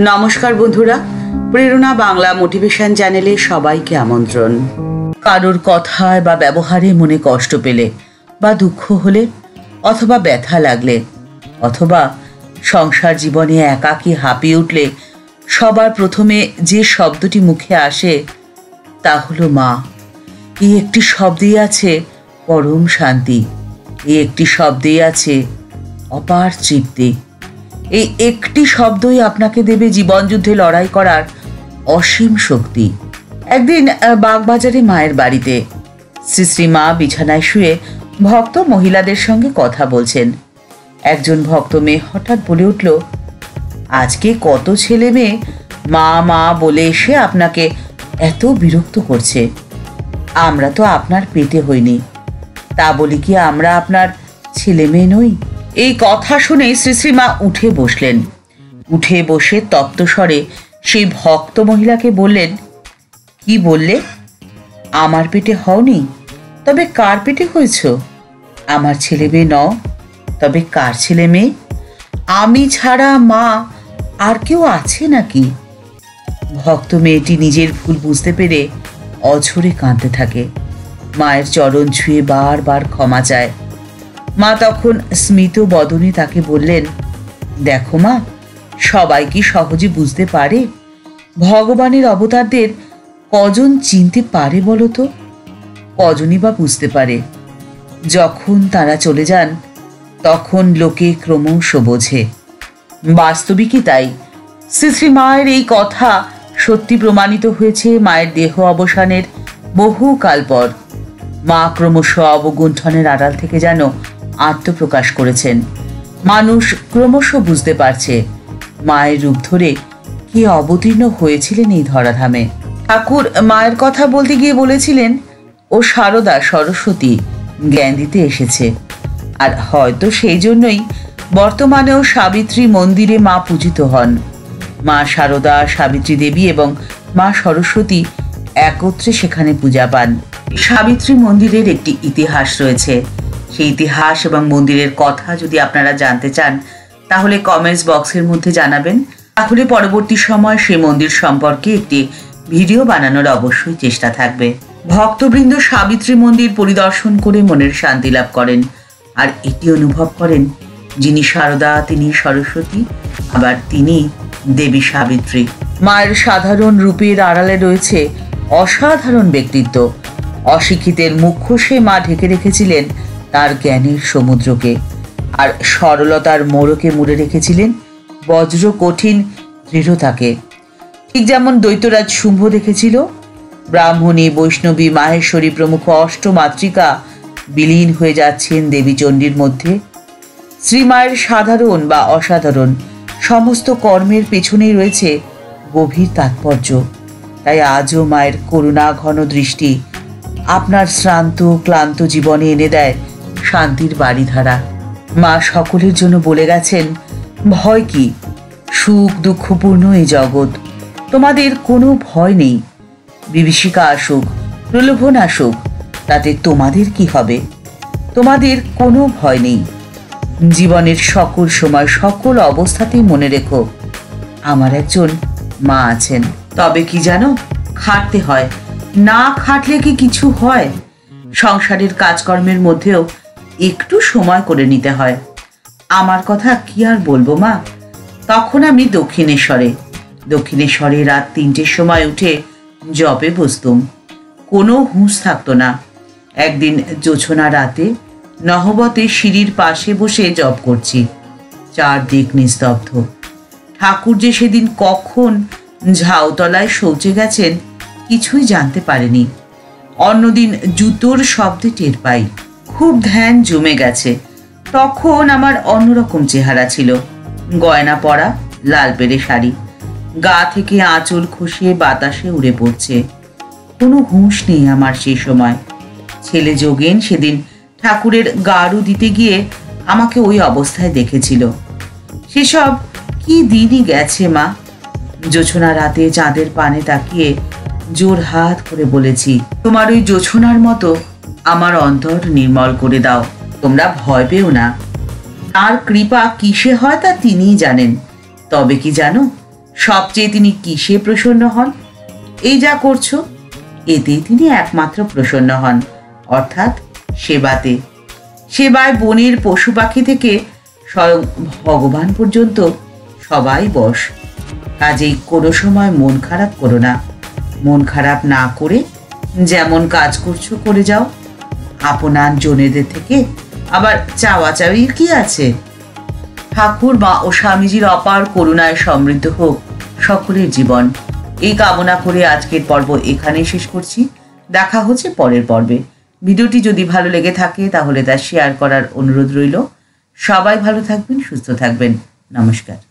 নমস্কার বন্ধুরা, প্রেরণা বাংলা মোটিভেশন চ্যানেলে সবাইকে আমন্ত্রণ। কারোর কথায় বা ব্যবহারে মনে কষ্ট পেলে বা দুঃখ হলে অথবা ব্যথা লাগলে অথবা সংসার জীবনে একাকী হাঁপিয়ে উঠলে সবার প্রথমে যে শব্দটি মুখে আসে তা হলো মা। এই একটি শব্দেই আছে পরম শান্তি, এই একটি শব্দেই আছে অপার তৃপ্তি। এই একটি শব্দই আপনাকে দেবে জীবনযুদ্ধে লড়াই করার অসীম শক্তি। একদিন বাগবাজারে মায়ের বাড়িতে শ্রী মা বিছানায় শুয়ে ভক্ত মহিলাদের সঙ্গে কথা বলছেন। একজন ভক্ত মেয়ে হঠাৎ বলে উঠল, আজকে কত ছেলে মেয়ে মা মা বলে এসে আপনাকে এত বিরক্ত করছে। আমরা তো আপনার পেটে হইনি, তা বলি কি আমরা আপনার ছেলে মেয়ে নই? এই কথা শুনে শ্রী মা উঠে বসলেন। উঠে বসে তপ্তস্বরে সেই ভক্ত মহিলাকে বললেন, কি বললে? আমার পেটে হওনি? তবে কার পেটে হয়েছ? আমার ছেলে মেয়ে নও, তবে কার ছেলে মেয়ে? আমি ছাড়া মা আর কেউ আছে নাকি? ভক্ত মেয়েটি নিজের ভুল বুঝতে পেরে অঝরে কাঁদতে থাকে। মায়ের চরণ ছুঁয়ে বারবার ক্ষমা চায়। মা তখন স্মিত বদনে তাকে বললেন, দেখো মা, সবাই কি সহজে বুঝতে পারে? ভগবানের অবতারদের কজন চিনতে পারে বলো তো? কজনই বা বুঝতে পারে? যখন তারা চলে যান তখন লোকে ক্রমশ বোঝে। বাস্তবিকই তাই। শ্রী মায়ের এই কথা সত্যি প্রমাণিত হয়েছে মায়ের দেহ অবসানের বহুকাল পর। মা ক্রমশ অবগুণ্ঠনের আড়াল থেকে যেন আত্মপ্রকাশ করেছেন। মানুষ ক্রমশ বুঝতে পারছে মায়ের রূপ ধরে কে অবতীর্ণ হয়েছিলেন এই ধরাধামে। ঠাকুর মায়ের কথা বলতে গিয়ে বলেছিলেন, ও সারদা সরস্বতী জ্ঞান দিতে এসেছে। আর হয়তো সেই জন্যই বর্তমানেও সাবিত্রী মন্দিরে মা পূজিত হন। মা সারদা, সাবিত্রী দেবী এবং মা সরস্বতী একত্রে সেখানে পূজা পান। সাবিত্রী মন্দিরের একটি ইতিহাস রয়েছে। সেই ইতিহাস এবং মন্দিরের কথা যদি আপনারা জানতে চান তাহলে কমেন্টস বক্সের মধ্যে জানাবেন। তাহলে পরবর্তী সময় সেই মন্দির সম্পর্কে একটি ভিডিও বানানোর অবশ্যই চেষ্টা থাকবে। ভক্তবৃন্দ সাবিত্রী মন্দির পরিদর্শন করে মনের শান্তি লাভ করেন আর এটি অনুভব করেন যিনি সারদা তিনি সরস্বতী, আবার তিনি দেবী সাবিত্রী। মায়ের সাধারণ রূপের আড়ালে রয়েছে অসাধারণ ব্যক্তিত্ব। অশিক্ষিতের মুখ্য সে মা ঢেকে রেখেছিলেন তার জ্ঞানের সমুদ্রকে, আর সরলতার মোড়কে মুড়ে রেখেছিলেন বজ্র কঠিন দৃঢ়তাকে। ঠিক যেমন দৈত্যরাজ শুম্ভ দেখেছিল ব্রাহ্মণী, বৈষ্ণবী, মাহেশ্বরী প্রমুখ অষ্টমাতৃকা বিলীন হয়ে যাচ্ছেন দেবী চণ্ডীর মধ্যে। শ্রীমায়ের সাধারণ বা অসাধারণ সমস্ত কর্মের পেছনেই রয়েছে গভীর তাৎপর্য। তাই আজও মায়ের করুণা ঘন দৃষ্টি আপনার শ্রান্ত ক্লান্ত জীবনে এনে দেয় শান্তির বাড়িধারা। মা সকলের জন্য বলে গেছেন, ভয় কি? সুখ দুঃখপূর্ণ এই জগৎ, তোমাদের কোনো ভয় নেই। বিভীষিকা আসুক, প্রলোভন আসুক, তাতে তোমাদের কি হবে? তোমাদের কোনো ভয় নেই। জীবনের সকল সময় সকল অবস্থাতেই মনে রেখো, আমার একজন মা আছেন। তবে কি জানো, খাটতে হয়, না খাটলে কি কিছু হয়? সংসারের কাজকর্মের মধ্যেও একটু সময় করে নিতে হয়। আমার কথা কি আর বলবো মা। তখন আমি দক্ষিণেশ্বরে রাত 3টের সময় উঠে জপে বসতুম। কোনো হুঁশ থাকতো না। একদিন জোছনা রাতে নহবতে সিঁড়ির পাশে বসে জপ করছি। চারদিক নিস্তব্ধ। ঠাকুর যে সেদিন কখন ঝাউতলায় শৌচে গেছেন কিছুই জানতে পারেনি। অন্যদিন জুতোর শব্দে টের পাই। খুব ধ্যান জমে গেছে। তখন আমার অন্যরকম চেহারা ছিল। গয়না পরা, লাল পেড়ে শাড়ি, গা থেকে আঁচল খসিয়ে বাতাসে উড়ে পড়ছে। কোনো হুঁশ নেই আমার সেই সময়। ছেলে যোগেন সেদিন ঠাকুরের গাড়ু দিতে গিয়ে আমাকে ওই অবস্থায় দেখেছিল। সেসব কি দিনই গেছে মা। জোছনা রাতে চাঁদের পানে তাকিয়ে জোর হাত করে বলেছি, তোমার ওই জোছনার মতো আমার অন্তর নির্মল করে দাও। তোমরা ভয় পেও না। তার কৃপা কিসে হয় তা তিনিই জানেন। তবে কি জানো, সবচেয়ে তিনি কিসে প্রসন্ন হন? এই যা করছো এতেই তিনি একমাত্র প্রসন্ন হন, অর্থাৎ সেবাতে। সেবায় বনের পশু পাখি থেকে স্বয়ং ভগবান পর্যন্ত সবাই বশ। কাজেই কোনো সময় মন খারাপ করো না। মন খারাপ না করে যেমন কাজ করছো করে যাও। আপনার জনেদের থেকে আবার চাওয়া চাওয়ির কি আছে? ঠাকুর মা ও স্বামীজির অপার করুণায় সমৃদ্ধ হোক সকলের জীবন, এই কামনা করে আজকের পর্ব এখানেই শেষ করছি। দেখা হচ্ছে পরের পর্বে। ভিডিওটি যদি ভালো লেগে থাকে তাহলে তা শেয়ার করার অনুরোধ রইল। সবাই ভালো থাকবেন, সুস্থ থাকবেন। নমস্কার।